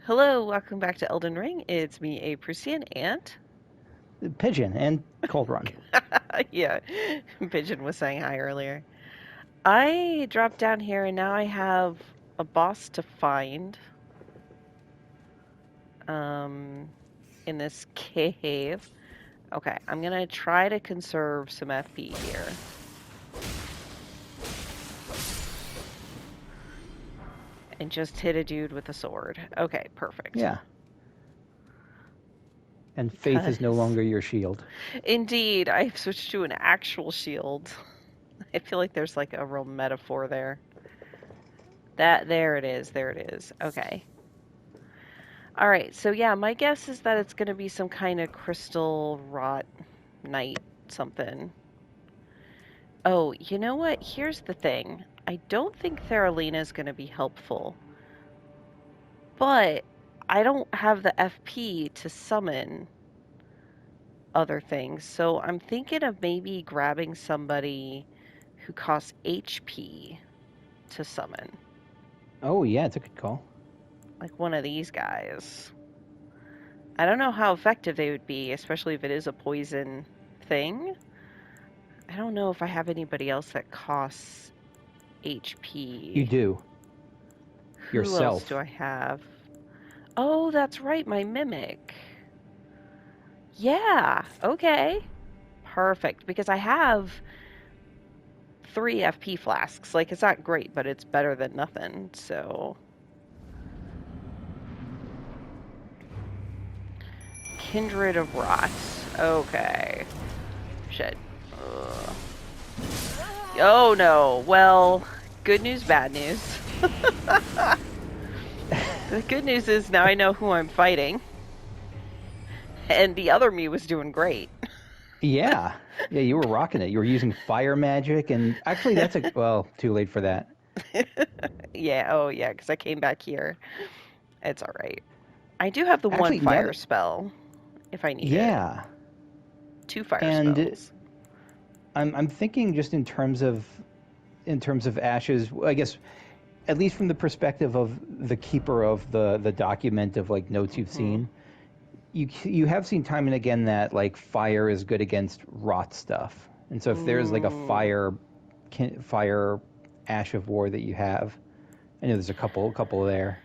Hello, welcome back to Elden Ring. It's me, a Prussian ant. Pigeon and Cold Run. Yeah, Pigeon was saying hi earlier. I dropped down here and now I have a boss to find um, in this cave. Okay, I'm gonna try to conserve some FP here. And just hit a dude with a sword. Okay, perfect. Yeah. And faith is no Because longer your shield. indeed, I've switched to an actual shield. I feel like there's like a real metaphor there. There it is. There it is. Okay. All right. So yeah, my guess is that it's going to be some kind of crystal rot knight something. Oh, you know what? Here's the thing. I don't think Theralina is going to be helpful, but I don't have the FP to summon other things. So I'm thinking of maybe grabbing somebody who costs HP to summon, Oh, yeah, it's a good call. like one of these guys. I don't know how effective they would be, especially if it is a poison thing. I don't know if I have anybody else that costs You HP. do. Who else do Yourself. I have? Oh, that's right, my mimic. Yeah, okay. Perfect, because I have 3 FP flasks. Like, it's not great, but it's better than nothing, so. Kindred of Rot. Okay. Shit. Ugh. Oh no. Well, good news, bad news. The good news is now I know who I'm fighting, and the other me was doing great. Yeah. Yeah, you were rocking it. You were using fire magic, and actually, well, too late for that. Yeah, oh yeah, because I came back here. It's all right. I do have the one Actually, now fire that, spell if I need it. yeah. 2 fire And spells. I'm thinking just in terms of ashes, I guess at least from the perspective of the keeper of the document of like notes you've Hmm. seen, you have seen time and again that like fire is good against rot stuff, and so if there's like a Mm. fire ash of war that you have, I know there's a couple there.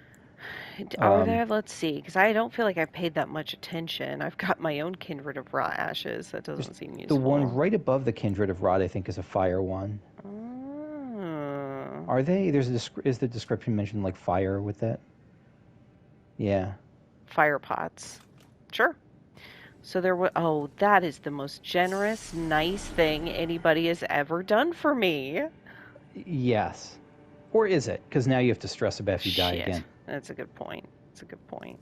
Are Um, there? Let's see, because I don't feel like I've paid that much attention. I've got my own kindred of raw ashes. That there's doesn't seem the one useful. right above the kindred of rot, I think, is a fire one. Mm. Are they? Is the description mentioned like fire with that? Yeah. Fire pots. Sure. So there was, oh, that is the most generous, nice thing anybody has ever done for me. Yes. Or is it? Because now you have to stress about if you die Shit. again. That's a good point. That's a good point.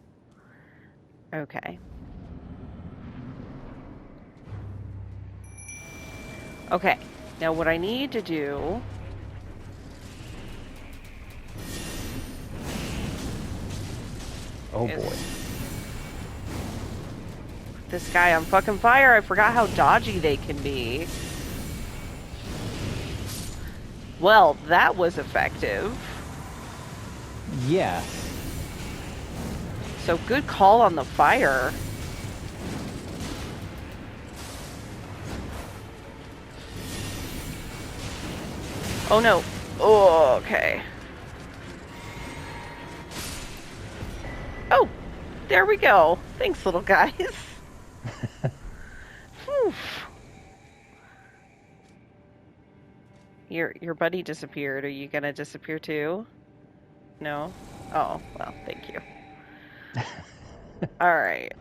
Okay. Okay. Now what I need to do Oh is boy. put this guy on fucking fire. I forgot how dodgy they can be. Well, that was effective. Yes. So good call on the fire. Oh no. Oh, okay. Oh, there we go. Thanks, little guys. Whew. Your buddy disappeared. Are you gonna disappear too? No? Oh, well, thank you. All right.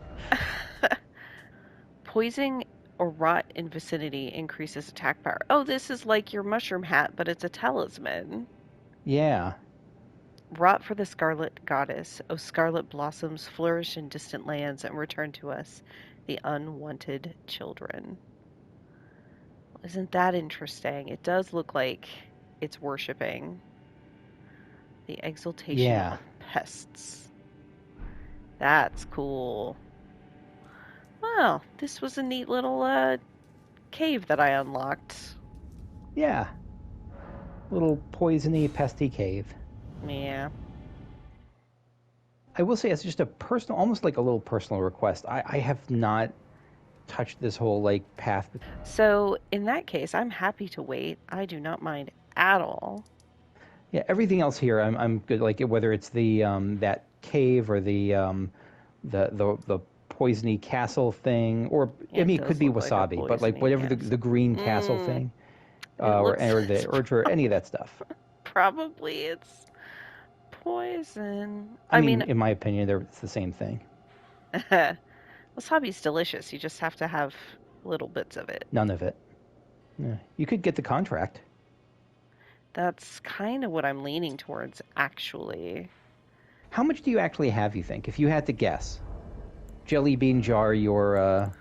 Poison or rot in vicinity increases attack power. Oh, this is like your mushroom hat, but it's a talisman. Yeah. Rot for the scarlet goddess. Oh, scarlet blossoms flourish in distant lands and return to us, the unwanted children. Isn't that interesting? It does look like it's worshipping the exaltation Yeah. of pests. That's cool. Well, this was a neat little cave that I unlocked. Yeah. Little poisony, pesty cave. Yeah. I will say, it's just a personal, almost like a little personal request. I have not touched this whole like path. So in that case, I'm happy to wait. I do not mind at all. Yeah, everything else here, I'm good. Like whether it's the that cave or the poisony castle thing, or I It mean, it could does be look like a wasabi, but like poisoning whatever castle. the green castle Mm, thing, it looks or the or any of that stuff. probably it's poison. I I mean, mean, in my opinion, it's the same thing. wasabi's delicious. You just have to have little bits of it. None of it. Yeah. You could get the contract. That's kind of what I'm leaning towards, actually. How much do you actually have, you think, if you had to guess? Jelly bean jar your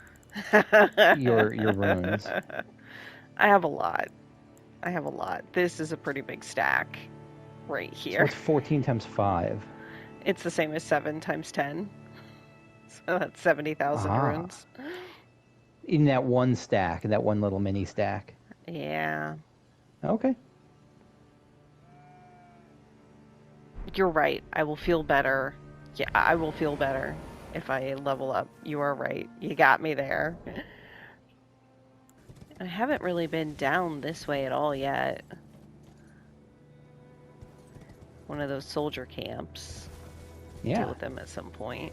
runes. I have a lot. I have a lot. This is a pretty big stack right So here. it's 14 times 5. It's the same as 7 times 10. So that's 70,000 runes. In that one stack, in that one little mini stack. Yeah. Okay. You're right. I will feel better. Yeah, I will feel better if I level up. You are right. You got me there. I haven't really been down this way at all yet. One of those soldier camps. Yeah. Deal with them at some point.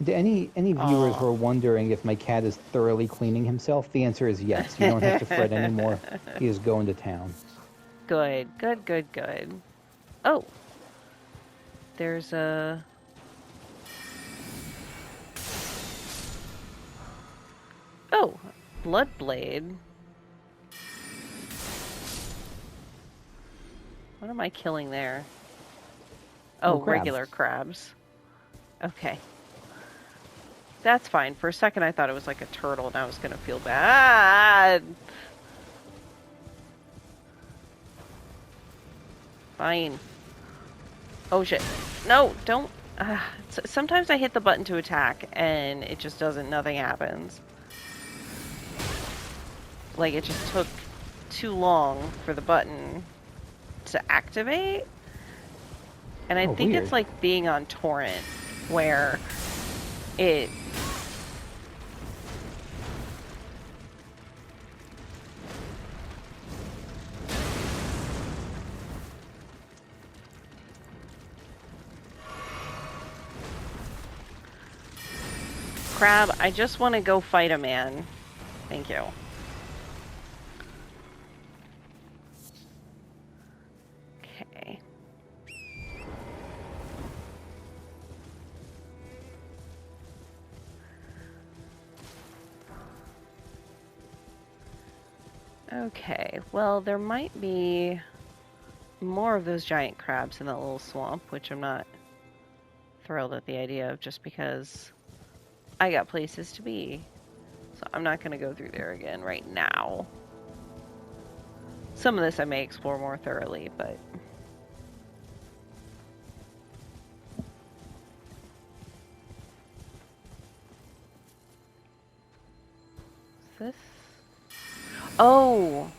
Any viewers were wondering if my cat is thoroughly cleaning himself? The answer is yes. You don't have to fret anymore. He is going to town. Good, good, good, good. Oh, there's a... Oh, blood blade. What am I killing there? Oh, crabs. regular crabs. Okay. That's fine. For a second I thought it was like a turtle and I was gonna feel bad. Fine. Oh shit. No, don't. Sometimes I hit the button to attack and it just doesn't, nothing happens. Like it just took too long for the button to activate. And I think weird. it's like being on torrent where it... Crab, I just want to go fight a man. Thank you. Okay. Okay, well, there might be more of those giant crabs in that little swamp, which I'm not thrilled at the idea of just because I got places to be. So I'm not going to go through there again right now. Some of this I may explore more thoroughly, but... Is this? Oh!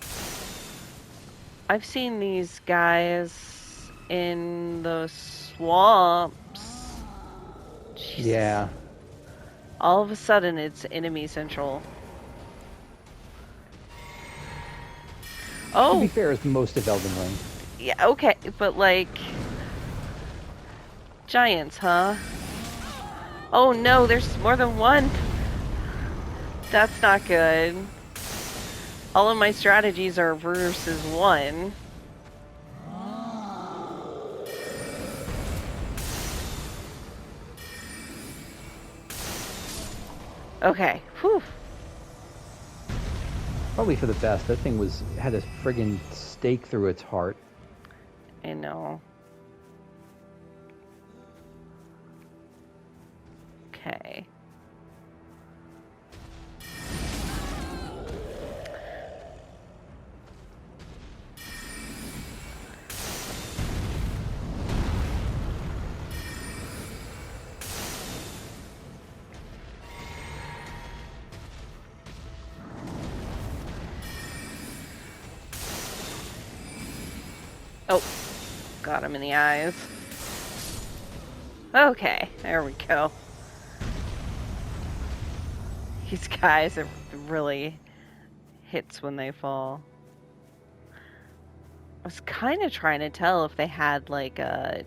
I've seen these guys in the swamps. Jesus. Yeah. All of a sudden, it's enemy central. Oh! To be fair, it's most of Elden Ring. Yeah, okay, but like... Giants, huh? Oh no, there's more than one! That's not good. All of my strategies are versus one. Okay, whew. Probably for the best. That thing had a friggin' stake through its heart. I know. Okay. Oh, got him in the eyes. Okay, there we go. These guys are really hits when they fall. I was kind of trying to tell if they had like a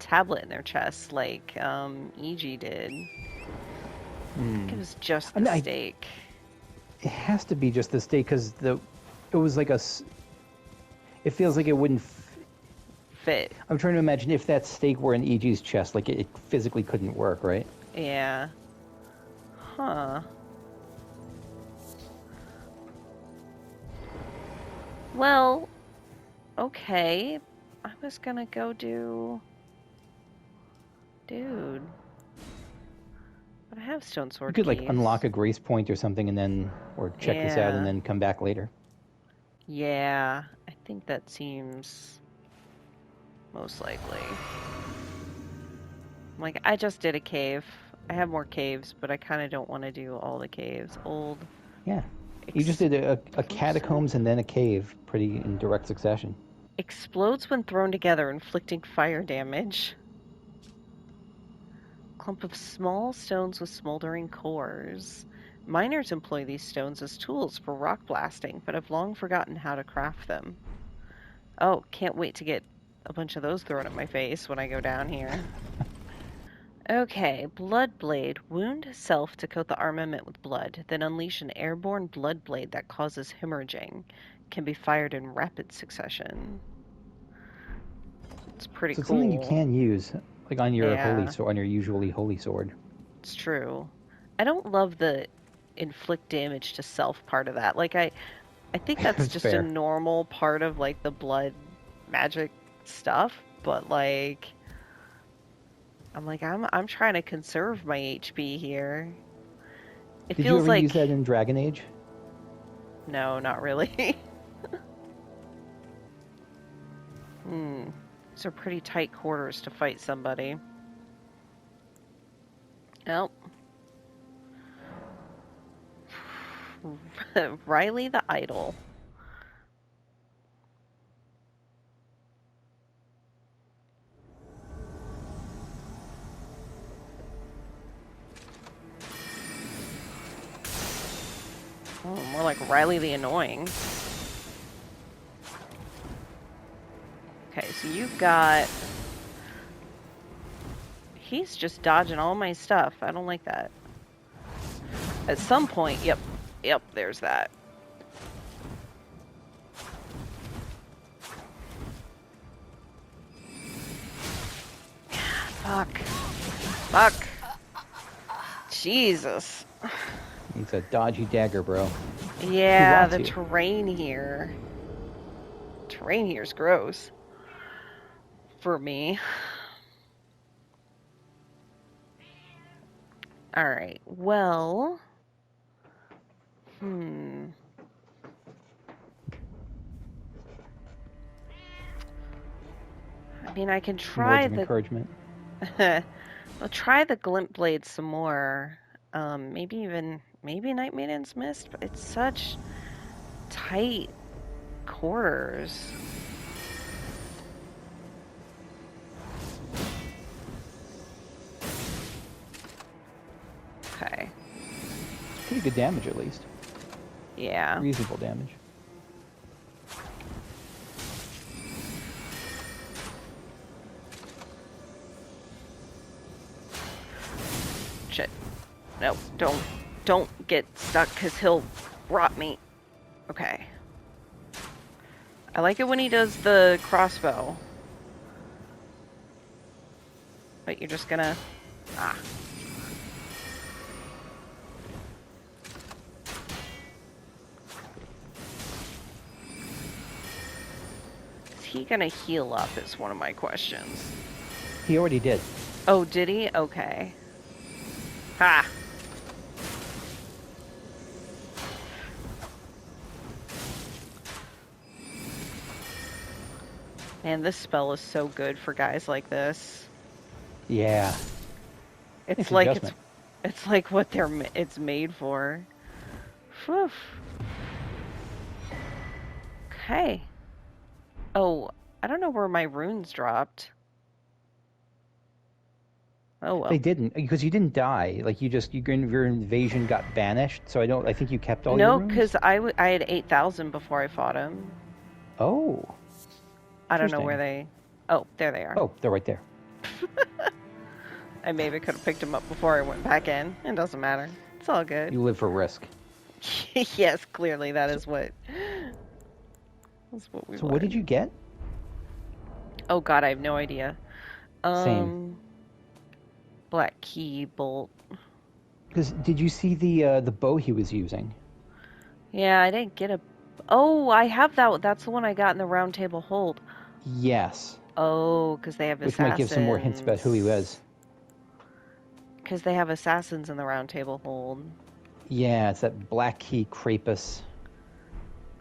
tablet in their chest, like EG did. I think it was just I the mean, steak. it has to be just the steak because it was like it feels like it wouldn't. Fit. I'm trying to imagine if that steak were in EG's chest, like it physically couldn't work, right? Yeah. Huh. Well, okay. I was gonna go do... Dude. But I have stone sword You could like keys. unlock a grace point or something, and then or check this out and Yeah. then come back later. Yeah. I think that seems most likely. Like, I just did a cave. I have more caves, but I kind of don't want to do all the caves. Old. Yeah. You just did a catacombs and then a cave, pretty in direct succession. Explodes when thrown together, inflicting fire damage. Clump of small stones with smoldering cores. Miners employ these stones as tools for rock blasting, but have long forgotten how to craft them. Oh, can't wait to get a bunch of those thrown at my face when I go down here. Okay, Blood Blade. Wound self to coat the armament with blood, then unleash an airborne blood blade that causes hemorrhaging. Can be fired in rapid succession. It's pretty So it's something you cool. can use, like on your Yeah, on your usually holy sword. it's true. I don't love the inflict damage to self part of that. Like I think that's just a Fair. normal part of like the blood magic stuff, but like I'm trying to conserve my HP here. It Did you feels ever use like that in Dragon Age? no, not really. These are pretty tight quarters to fight somebody. Oh. Rileigh the Idol. Oh, more like Rileigh the Annoying. Okay, so you've got... He's just dodging all my stuff. I don't like that. At some point, yep, there's that. Fuck. Jesus. It's a dodgy dagger, bro. Yeah, the terrain here. Terrain here's gross. For me. Alright, well... I mean, I can try Words of encouragement. I'll try the glint blade some more. Maybe Night Maiden's Mist, but it's such tight quarters. Okay. Pretty good damage, at least. Yeah. Reasonable damage. Shit. No, don't get stuck, because he'll rot me. Okay. I like it when he does the crossbow. But you're just gonna... Ah. Is he gonna heal up is one of my questions. He already did. Oh, did he? Okay. Ha! Man, this spell is so good for guys like this. Yeah. It's like it's like what it's made for. Whew. Okay. Oh, I don't know where my runes dropped. Oh They well. didn't, because you didn't die. Like your invasion got banished. So I think you kept all your No, runes. because I had 8,000 before I fought him. Oh, I don't know where interesting. they. Oh, there they are. Oh, they're right there. I maybe could have picked them up before I went back in. It doesn't matter. It's all good. You live for risk. Yes, clearly that So, is what. That's what we've so what did learned. you get? Oh God, I have no idea. Same. Um, Black key bolt. Because did you see the bow he was using? Yeah, I didn't get a. Oh, I have that. That's the one I got in the round table hold. Yes. Oh, because they have Which might give some more hints about who he was. assassins. Because they have assassins in the round table hold. Yeah, it's that black key Krapus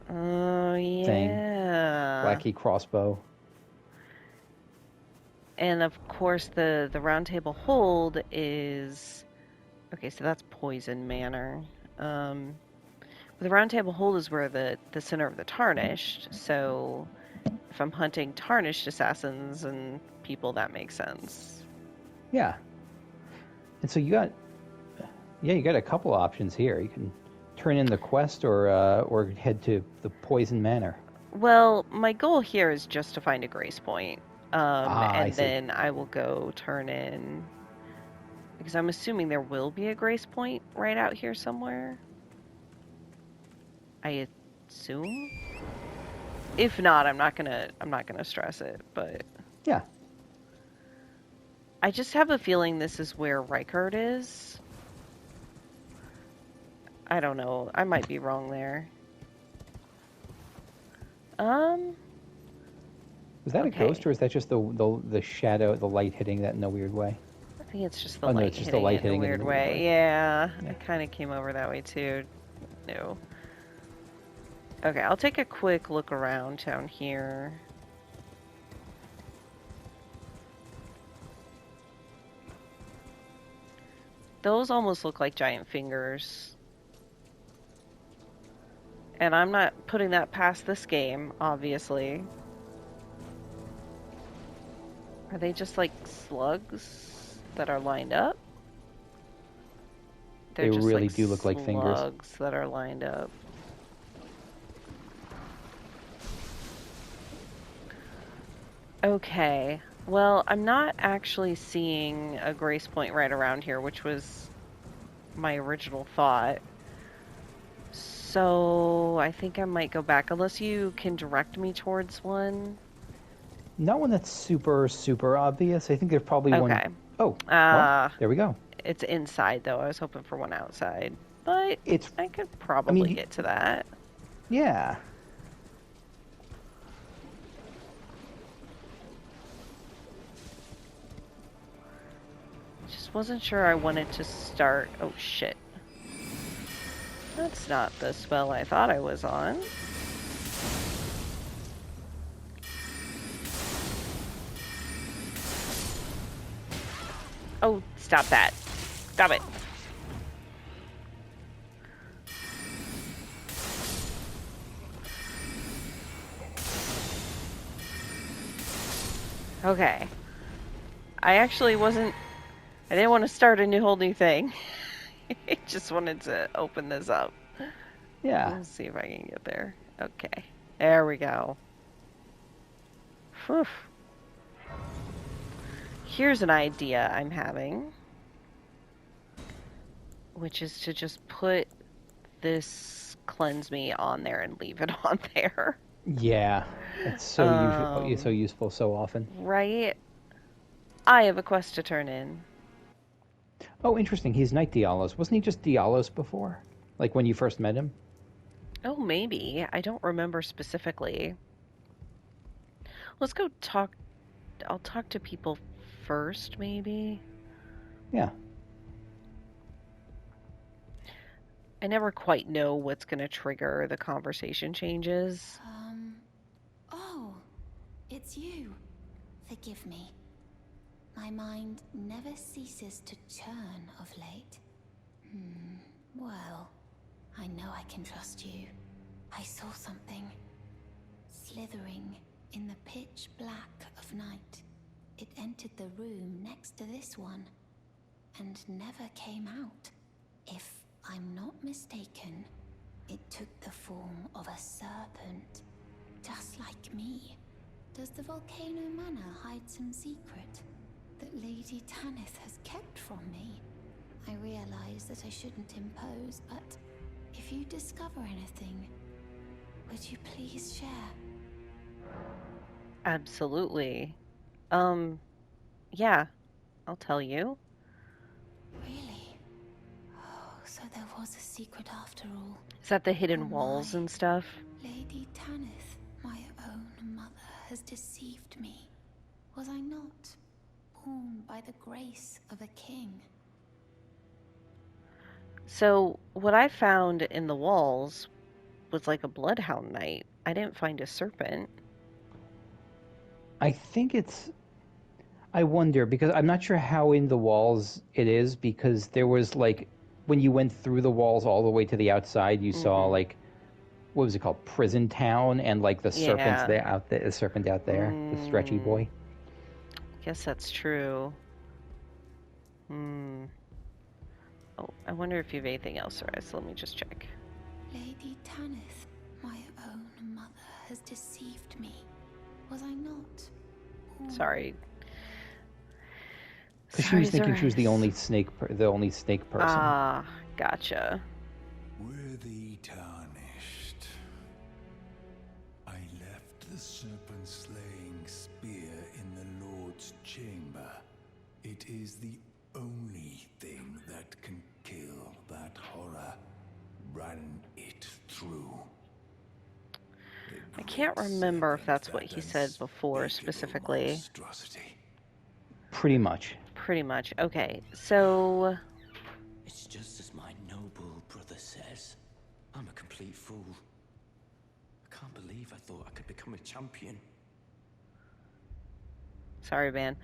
Oh, thing. yeah. Black key crossbow. And of course, the round table hold is. Okay, so that's Poison Manor. The round table hold is where the center of the tarnished. So if I'm hunting tarnished assassins and people, that makes sense. Yeah. And so you got a couple options here. You can turn in the quest or head to the Poison Manor. Well, my goal here is just to find a grace point. I And see. then I will go turn in, because I'm assuming there will be a grace point right out here somewhere. I assume. If not, I'm not gonna stress it, but Yeah. I just have a feeling this is where Reichard is. I don't know. I might be wrong there. Was that a Okay. ghost or is that just the shadow, the light hitting that in a weird way? I think it's just the Oh no, light it's just the hitting light it in a hitting it in weird a weird way. way. Yeah, Yeah. it kind of came over that way too. No. Okay, I'll take a quick look around down here. Those almost look like giant fingers. And I'm not putting that past this game, obviously. Are they just like slugs that are lined up? They're They just really like do look like fingers. slugs that are lined up. Okay. Well, I'm not actually seeing a grace point right around here, which was my original thought. So I think I might go back, unless you can direct me towards one. Not one that's super, super obvious. I think there's probably one. Okay. Oh, well, there we go. It's inside, though. I was hoping for one outside. But It's, I could I probably mean, get to that. yeah. Just wasn't sure I wanted to start. Oh, shit. That's not the spell I thought I was on. Oh, stop that. Stop it. Okay. I actually wasn't. I didn't want to start a whole new thing. I just wanted to open this up. Yeah. Let's see if I can get there. Okay. There we go. Whew. Here's an idea I'm having, which is to just put this cleanse me on there and leave it on there. Yeah. It's so useful. So useful so often. Right? I have a quest to turn in. Oh, interesting. He's Knight Dialos. Wasn't he just Dialos before? Like when you first met him? Oh, maybe. I don't remember specifically. Let's go talk. I'll talk to people first, maybe. Yeah. I never quite know what's going to trigger the conversation changes. Oh, it's you. Forgive me. My mind never ceases to churn of late. Well, I know I can trust you. I saw something slithering In the pitch black of night, it entered the room next to this one, and never came out. If I'm not mistaken, it took the form of a serpent, just like me. Does the Volcano Manor hide some secret that Lady Tanith has kept from me? I realize that I shouldn't impose, but if you discover anything, would you please share? Absolutely. Yeah, I'll tell you. Really? Oh, so there was a secret after all. Is that the hidden Oh walls my. and stuff? Lady Tanith, my own mother, has deceived me. Was I not born by the grace of a king? So, what I found in the walls was like a bloodhound knight. I didn't find a serpent. I think it's. I wonder because I'm not sure how in the walls it is because there was like when you went through the walls all the way to the outside, you saw like what was it called, Prison Town, and like the serpents Yeah. there out there, the serpent out there, the stretchy boy. Guess that's true. Oh, I wonder if you have anything else, Rise. Let me just check. Lady Tanith, my own mother, has deceived me. Was I not? Sorry. Because she was thinking she was the only snake, the only snake person. Ah, gotcha. Worthy tarnished. I left the serpent-slaying spear in the Lord's chamber. It is the only thing that can kill that horror. Ran it through. I can't remember if that's what he said before specifically. Monstrosity. Pretty much. Pretty much. Okay, so It's just as my noble brother says. I'm a complete fool. I can't believe I thought I could become a champion. sorry, man.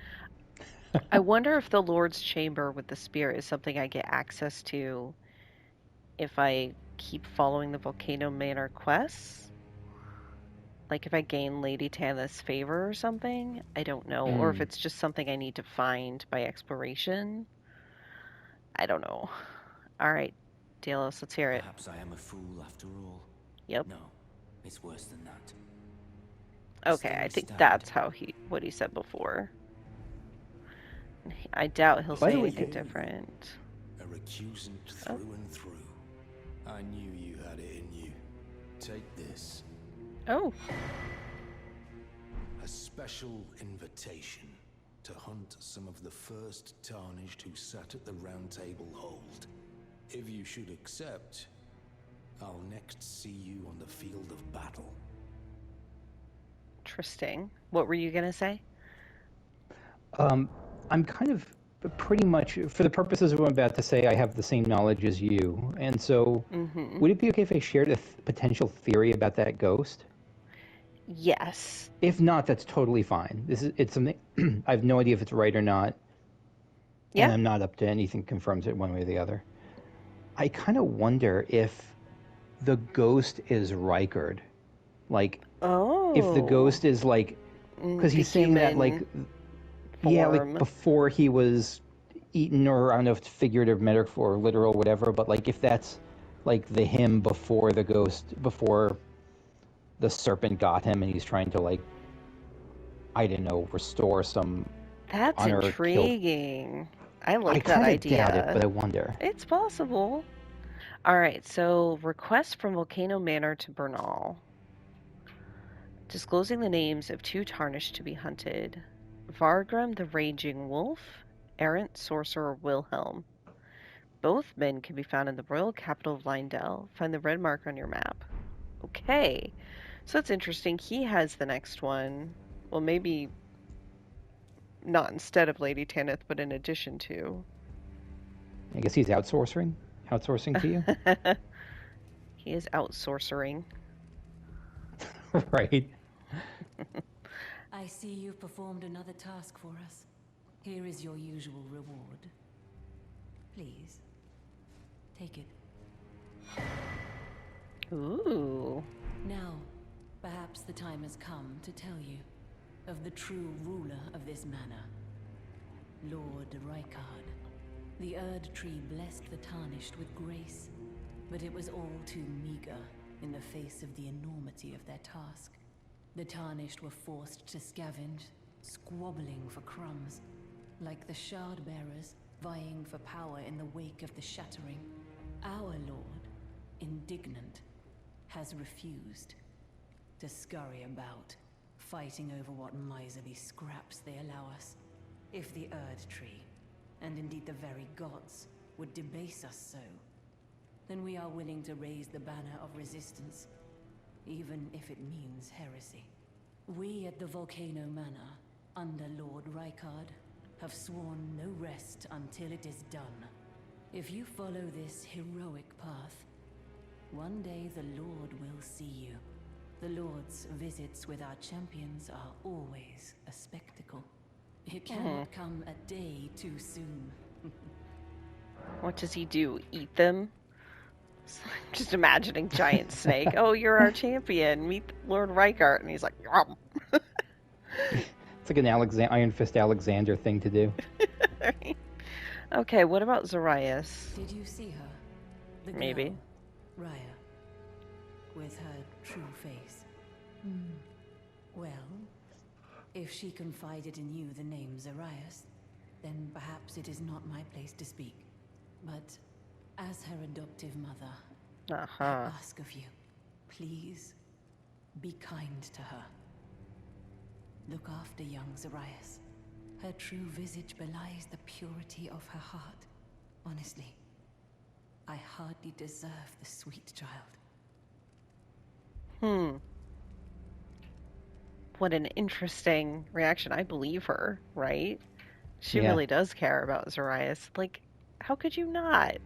I wonder if the Lord's Chamber with the spear is something I get access to if I keep following the Volcano Manor quests. Like if I gain Lady Tanith's favor or something. I don't know. Or if it's just something I need to find by exploration. I don't know. All right, Delos, let's hear it. Perhaps I am a fool after all. Yep. No, it's worse than that. Okay, I think that's how what he said before. I doubt he'll say anything different. A recusant through and through. I knew you had it in you. Take this. Oh. A special invitation to hunt some of the first tarnished who sat at the round table hold. If you should accept, I'll next see you on the field of battle. Interesting. What were you gonna say? I'm kind of pretty much, for the purposes of what I'm about to say, I have the same knowledge as you. And so, would it be okay if I shared a potential theory about that ghost? Yes. If not, that's totally fine. It's something I have no idea if it's right or not. Yeah. And I'm not up to anything confirms it one way or the other. I kind of wonder if the ghost is Rykard. Like, if the ghost is like, because he's saying that like, yeah, like before he was eaten, or I don't know if it's figurative, metaphor, literal, whatever. But like, if that's like the him before the ghost, before the serpent got him, and he's trying to like, I don't know, restore some. That's intriguing. I like that idea. I doubt it, but I wonder. It's possible. All right, so request from Volcano Manor to Bernal. Disclosing the names of 2 tarnished to be hunted. Vargrim the Raging Wolf, errant sorcerer Wilhelm. Both men can be found in the royal capital of Lindell. Find the red mark on your map. Okay, so that's interesting. He has the next one. Well, maybe not instead of Lady Tanith, but in addition to. I guess he's outsourcing to you. He is outsourcing. Right. I see you've performed another task for us. Here is your usual reward. Please, take it. Ooh. Now, perhaps the time has come to tell you of the true ruler of this manor, Lord Rykard. The Erd Tree blessed the Tarnished with grace, but it was all too meager in the face of the enormity of their task. The Tarnished were forced to scavenge, squabbling for crumbs, like the Shard Bearers vying for power in the wake of the Shattering. Our Lord, indignant, has refused to scurry about, fighting over what miserly scraps they allow us. If the Erd Tree, and indeed the very gods, would debase us so, then we are willing to raise the banner of resistance, even if it means heresy. We at the Volcano Manor, under Lord Rykard, have sworn no rest until it is done. If you follow this heroic path, one day the Lord will see you. The Lord's visits with our champions are always a spectacle. It cannot come a day too soon. What does he do? Eat them? Just imagining giant snake. Oh, you're our champion. Meet Lord Rykard. And he's like, yum. It's like an Iron Fist Alexander thing to do. Okay, what about Zarias? Did you see her? The girl, Maybe. Raya, with her true face. Well, if she confided in you the name Zarias, then perhaps it is not my place to speak. But as her adoptive mother, I ask of you, please be kind to her. Look after young Zarias. Her true visage belies the purity of her heart. Honestly, I hardly deserve the sweet child. What an interesting reaction. I believe her, right? She really does care about Zarias. Like, how could you not?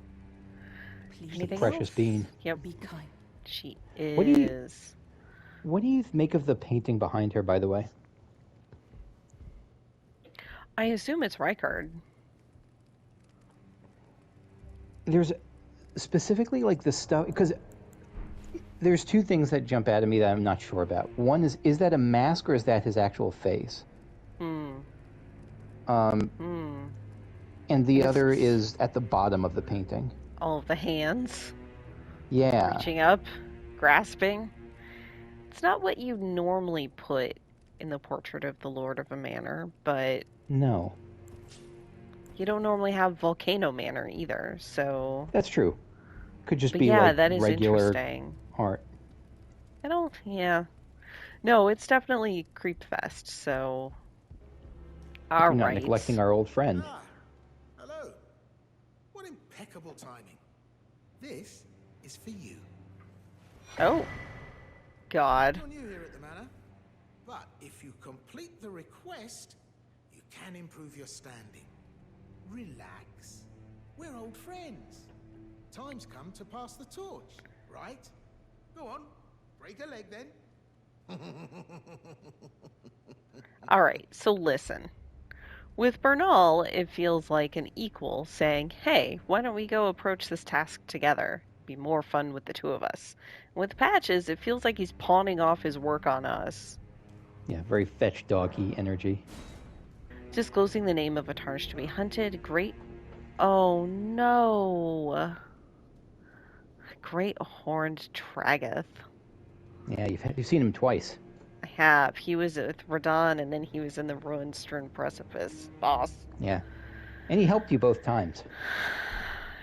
Please. Anything Precious else? bean. Yep. Be kind. She is. What do you make of the painting behind her, by the way? I assume it's Rykard. There's specifically like the stuff, because there's two things that jump out at me that I'm not sure about. One is that a mask or is that his actual face? And the other is at the bottom of the painting. All of the hands. Yeah. Reaching up, grasping. It's not what you normally put in the portrait of the Lord of a Manor, but No. you don't normally have Volcano Manor either, so... That's true. Could just But be yeah, like that is regular interesting. art. No, it's definitely Creep Fest, so... You're not neglecting our old friend. Ah, hello. What impeccable timing. This is for you. Oh. God. You're new here at the manor, but if you complete the request, you can improve your standing. Relax. We're old friends. Time's come to pass the torch, right? Go on, break a leg then. Alright, so listen. With Bernal, it feels like an equal saying, hey, why don't we go approach this task together? Be more fun with the two of us. With Patches, it feels like he's pawning off his work on us. Yeah, very fetch doggy energy. Disclosing the name of a Tarnished to be hunted. Great. Oh no. Great Horned Tragoth. Yeah, you've seen him twice. I have. He was with Radon, and then he was in the Ruined-strewn Precipice. Boss. Yeah. And he helped you both times.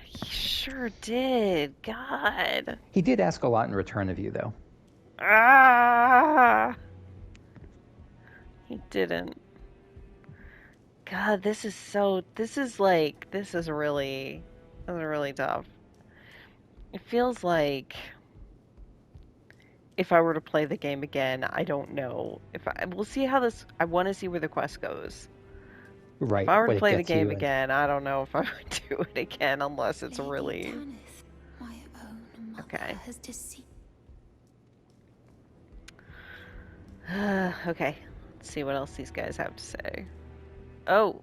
He sure did. God. He did ask a lot in return of you, though. Ah. He didn't. God, this is really tough. It feels like if I were to play the game again, I don't know. We'll see how this, I want to see where the quest goes. Right. If I were to play the game again, I don't know if I would do it again unless it's really... my own mother Okay. has deceived. Okay, let's see what else these guys have to say. Oh.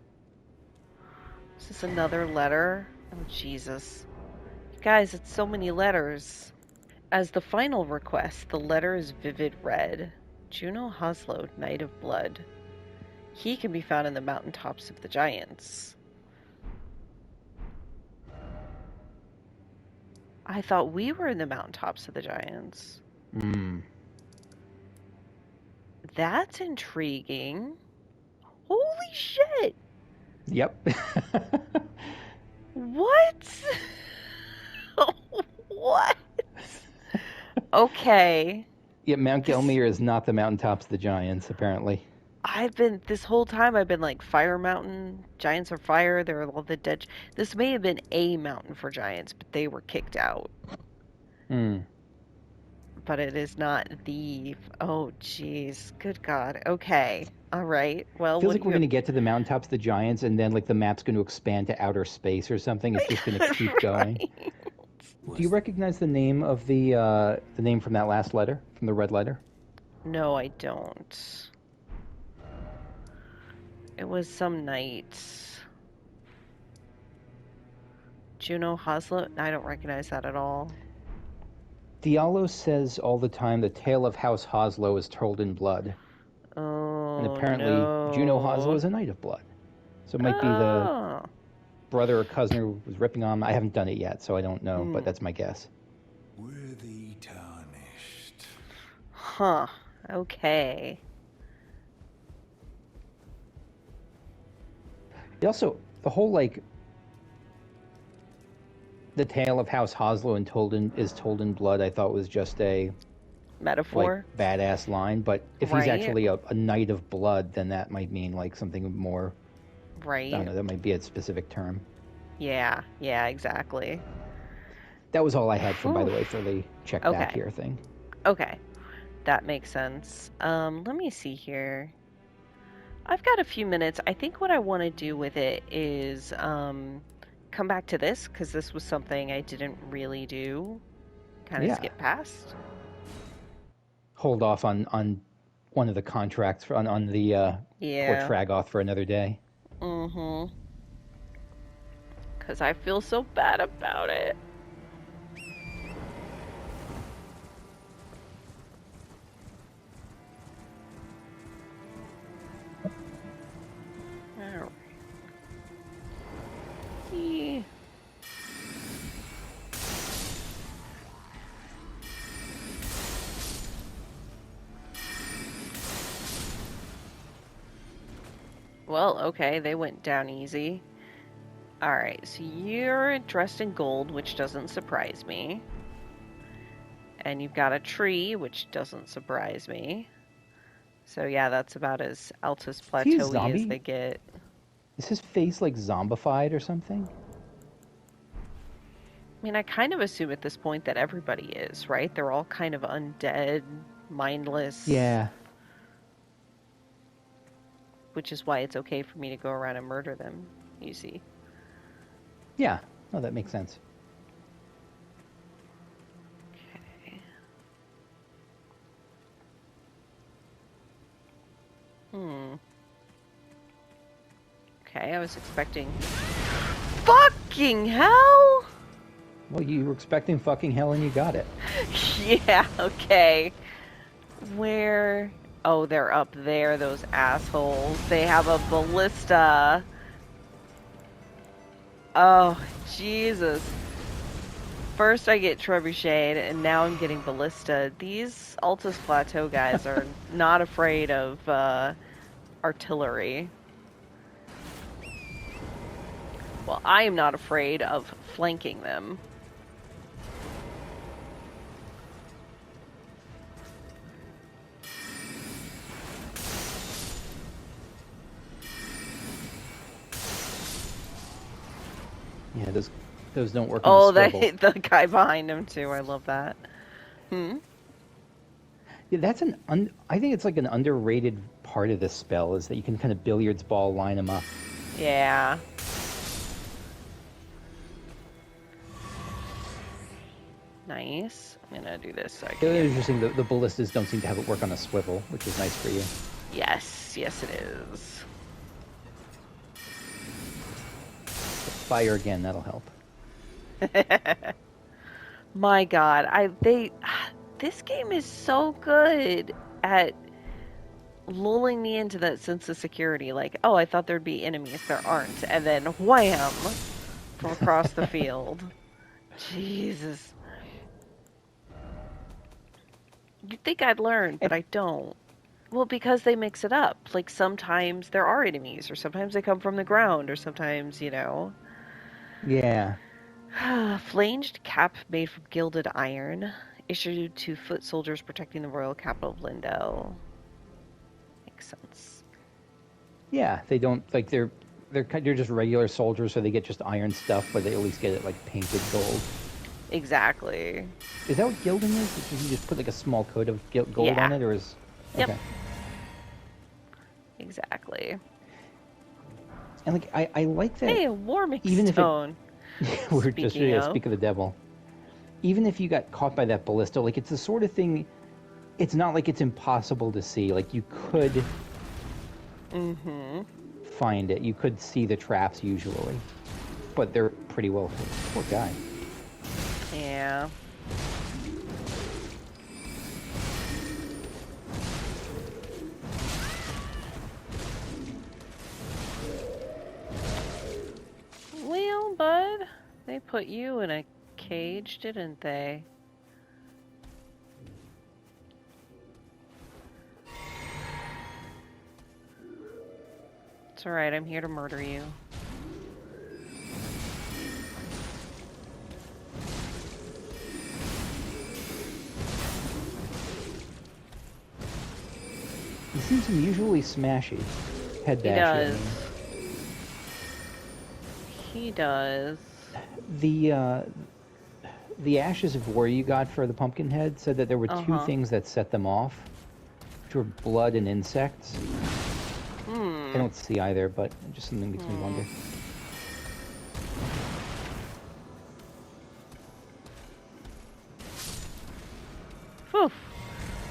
Is this another letter? Oh, Jesus. Guys, it's so many letters. As the final request, the letter is vivid red. Juno Hoslow, Knight of Blood. He can be found in the mountaintops of the giants. I thought we were in the mountaintops of the giants. That's intriguing. Holy shit! Yep. What? What? Okay. Yeah, Mount Gelmir is not the mountaintops of the giants, apparently. This whole time I've been like, Fire Mountain, giants are fire, they're all the dead. This may have been a mountain for giants, but they were kicked out. But it is not the, oh jeez, good God. Okay, all right. Well, Feels like we're going to get to the mountaintops of the giants, and then like the map's going to expand to outer space or something. It's just going to keep going. Do you recognize the name of the name from that last letter, from the red letter? No, I don't. It was some knight. Juno Hoslow? I don't recognize that at all. Diallo says all the time the tale of House Hoslow is told in blood. Oh, and apparently no. Juno Hoslow is a Knight of Blood. So it might be the brother or cousin who was ripping on him. I haven't done it yet, so I don't know, but that's my guess. Worthy tarnished. Huh. Okay. Also, the whole, like, the tale of House Hoslow is told in blood, I thought was just a metaphor, like, badass line. But if he's actually a Knight of Blood, then that might mean like something more. Right. I don't know. That might be a specific term. Yeah. Yeah. Exactly. That was all I had from, by the way, for the check back here thing. Okay, that makes sense. Let me see here. I've got a few minutes. I think what I want to do with it is come back to this, because this was something I didn't really do. Kind of skip past. Hold off on one of the contracts on the Port Tragoth for another day. Mm-hmm. Because I feel so bad about it. Well, okay, they went down easy. Alright, so you're dressed in gold, which doesn't surprise me. And you've got a tree, which doesn't surprise me. So yeah, that's about as Altus Plateau-y as they get. Is his face like zombified or something? I mean, I kind of assume at this point that everybody is, right? They're all kind of undead, mindless. Yeah. Which is why it's okay for me to go around and murder them, you see. Yeah. Oh, that makes sense. Okay. Okay, I was expecting... Fucking hell! Well, you were expecting fucking hell and you got it. Yeah, okay. Where... Oh, they're up there, those assholes. They have a ballista. Oh, Jesus. First I get trebucheted, and now I'm getting ballista. These Altus Plateau guys are not afraid of artillery. Well, I am not afraid of flanking them. Yeah, those don't work on the swivel. The guy behind him too. I love that. Yeah, that's I think it's like an underrated part of this spell is that you can kind of billiards ball line them up. Yeah. Nice. I'm gonna do this. So It's interesting. The ballistas don't seem to have it work on a swivel, which is nice for you. Yes, yes it is. Fire again, that'll help. My God, this game is so good at lulling me into that sense of security. Like, oh, I thought there'd be enemies. There aren't. And then wham! From across the field. Jesus. You'd think I'd learn, but I don't. Well, because they mix it up. Like, sometimes there are enemies, or sometimes they come from the ground, or sometimes, Yeah. Flanged cap made from gilded iron, issued to foot soldiers protecting the royal capital of Lindell. Makes sense. Yeah, they don't, like, they're just regular soldiers, so they get just iron stuff, but they at least get it, like, painted gold. Exactly. Is that what gilding is? Did you just put, like, a small coat of gold on it, or is... Yep. Okay. Exactly. And, like, I like that... Hey, a warming even stone. We're just, speak of the devil. Even if you got caught by that ballista, like, it's the sort of thing... It's not like it's impossible to see. Like, you could... find it. You could see the traps usually, but they're pretty well hidden. Poor guy. Yeah. Well, bud, they put you in a cage, didn't they? It's alright, I'm here to murder you. He seems unusually smashy. Head dash. He does. The ashes of war you got for the pumpkin head said that there were two things that set them off, which were blood and insects. I don't see either, but just something makes me wonder. Whew.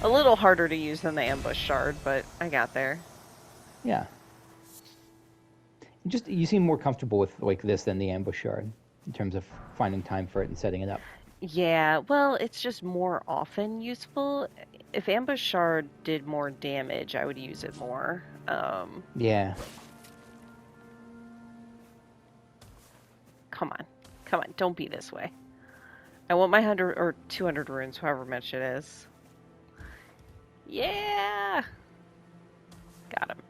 A little harder to use than the ambush shard, but I got there. Yeah. You seem more comfortable with like this than the ambush shard in terms of finding time for it and setting it up. Yeah, well, it's just more often useful. If ambush shard did more damage, I would use it more. Yeah. Come on, don't be this way. I want my 100 or 200 runes, however much it is. Yeah! Got him.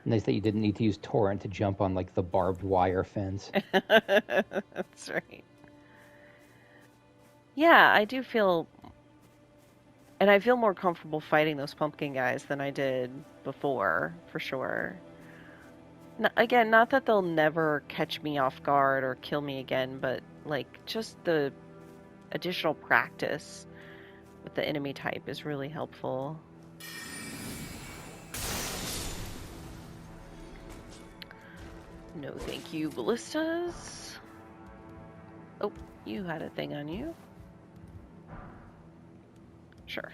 Nice that you didn't need to use torrent to jump on like the barbed wire fence. That's right. Yeah, I do feel... And I feel more comfortable fighting those pumpkin guys than I did before, for sure. Again, not that they'll never catch me off guard or kill me again, but, like, just the additional practice with the enemy type is really helpful. No thank you, ballistas. Oh, you had a thing on you. Sure.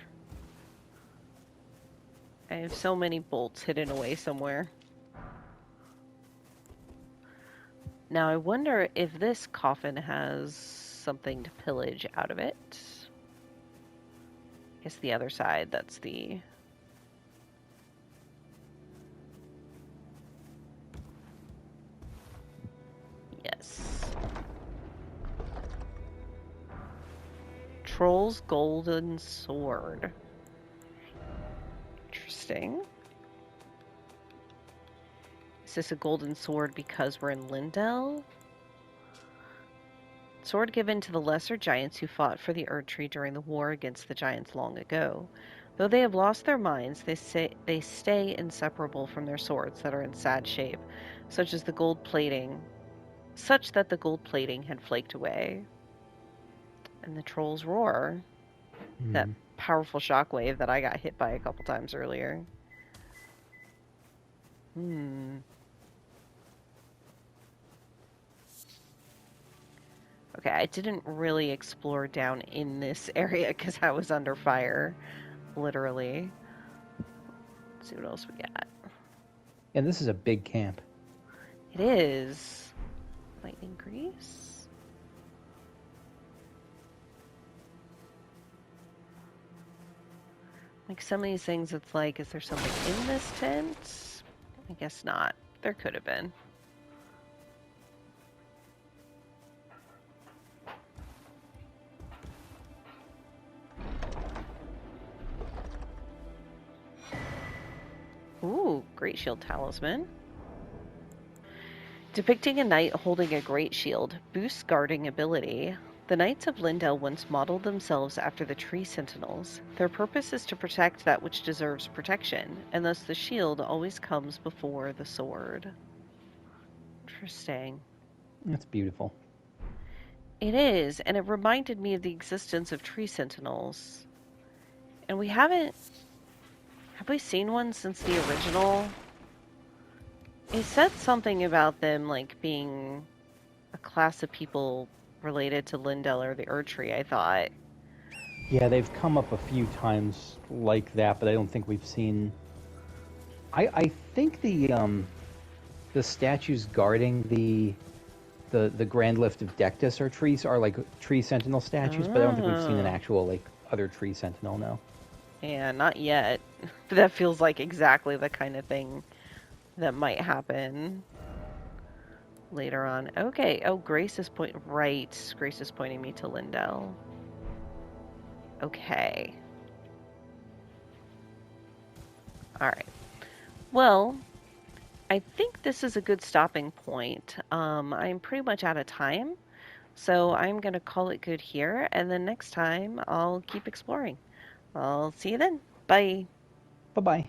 I have so many bolts hidden away somewhere. Now I wonder if this coffin has something to pillage out of it. I guess the other side, that's the... Yes. Troll's golden sword. Interesting. Is this a golden sword because we're in Lindell? Sword given to the lesser giants who fought for the Erdtree during the war against the giants long ago. Though they have lost their minds, they stay inseparable from their swords that are in sad shape, such that the gold plating had flaked away. And the trolls roar. That powerful shockwave that I got hit by a couple times earlier. Okay, I didn't really explore down in this area because I was under fire, literally. Let's see what else we got. And this is a big camp. It is. Lightning grease. Like some of these things, it's like, is there something in this tent? I guess not. There could have been. Ooh, Great Shield Talisman. Depicting a knight holding a great shield boosts guarding ability. The Knights of Lindell once modeled themselves after the tree sentinels. Their purpose is to protect that which deserves protection, and thus the shield always comes before the sword. Interesting. That's beautiful. It is, and it reminded me of the existence of tree sentinels. And we haven't... Have we seen one since the original? It said something about them, like, being a class of people related to Lindell or the Erdtree, I thought. Yeah, they've come up a few times like that, but I don't think we've seen... I think the statues guarding the Grand Lift of Dectus are like tree sentinel statues, but I don't think we've seen an actual, like, other tree sentinel, no. Yeah, not yet. But that feels like exactly the kind of thing that might happen later on. Okay, oh, Grace is Grace is pointing me to Lindell. Okay. Alright. Well, I think this is a good stopping point. I'm pretty much out of time, so I'm going to call it good here, and then next time I'll keep exploring. I'll see you then. Bye. Bye-bye.